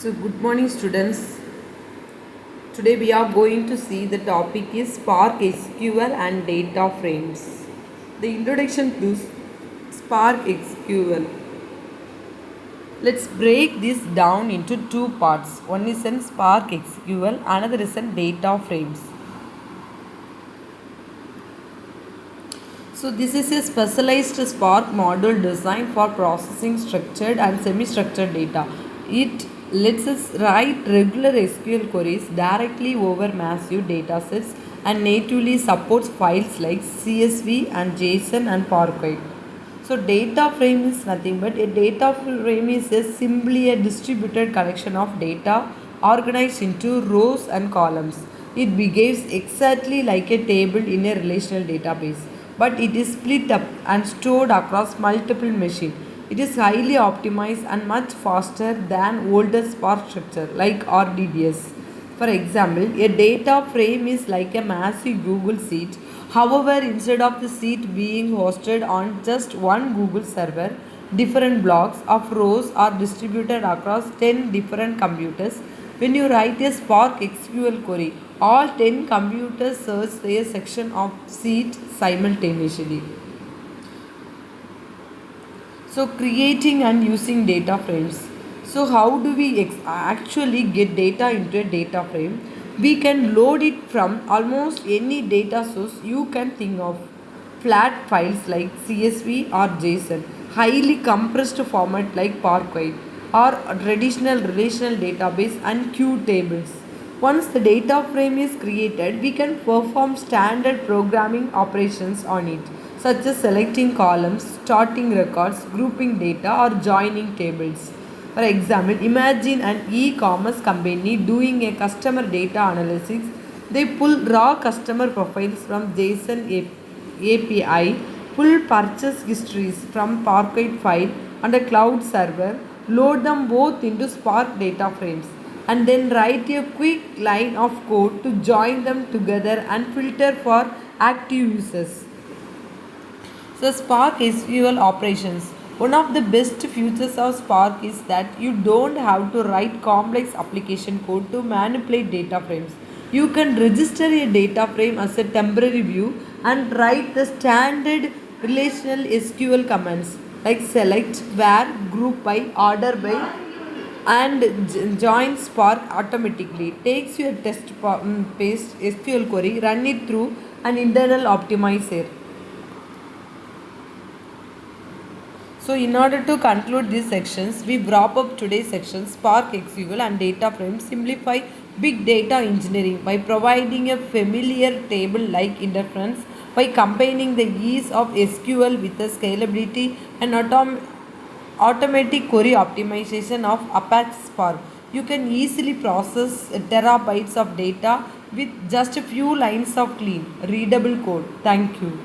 So, good morning, students. Today we are going to see the topic is Spark SQL and data frames. The introduction to Spark SQL. Let's break this down into two parts. One is in Spark SQL, another is in data frames. So this is a specialized Spark module designed for processing structured and semi-structured data. It lets us write regular SQL queries directly over massive datasets and natively supports files like CSV and JSON and PowerPoint. So data frame is nothing but a data frame is simply a distributed collection of data organized into rows and columns. It behaves exactly like a table in a relational database, but it is split up and stored across multiple machines. It is highly optimized and much faster than older Spark structure like RDBS. For example, a data frame is like a massive Google Sheet. However, instead of the sheet being hosted on just one Google server, different blocks of rows are distributed across 10 different computers. When you write a Spark SQL query, all 10 computers search a section of sheet simultaneously. So creating and using data frames. So how do we actually get data into a data frame? We can load it from almost any data source you can think of. Flat files like CSV or JSON, highly compressed format like PowerPoint, or a traditional relational database and queue tables. Once the data frame is created, we can perform standard programming operations on it, such as selecting columns, sorting records, grouping data, or joining tables. For example, imagine an e-commerce company doing a customer data analysis. They pull raw customer profiles from JSON API, pull purchase histories from PowerPoint file and a cloud server, load them both into Spark data frames, and then write a quick line of code to join them together and filter for active users. So Spark SQL operations. One of the best features of Spark is that you don't have to write complex application code to manipulate data frames. You can register a data frame as a temporary view and write the standard relational SQL commands like select, where, group by, order by, and join Spark automatically. Takes your paste SQL query, run it through an internal optimizer. So in order to conclude these sections, we wrap up today's section. Spark SQL and data frames simplify big data engineering by providing a familiar table-like interface, by combining the ease of SQL with the scalability and automatic query optimization of Apache Spark. You can easily process terabytes of data with just a few lines of clean, readable code. Thank you.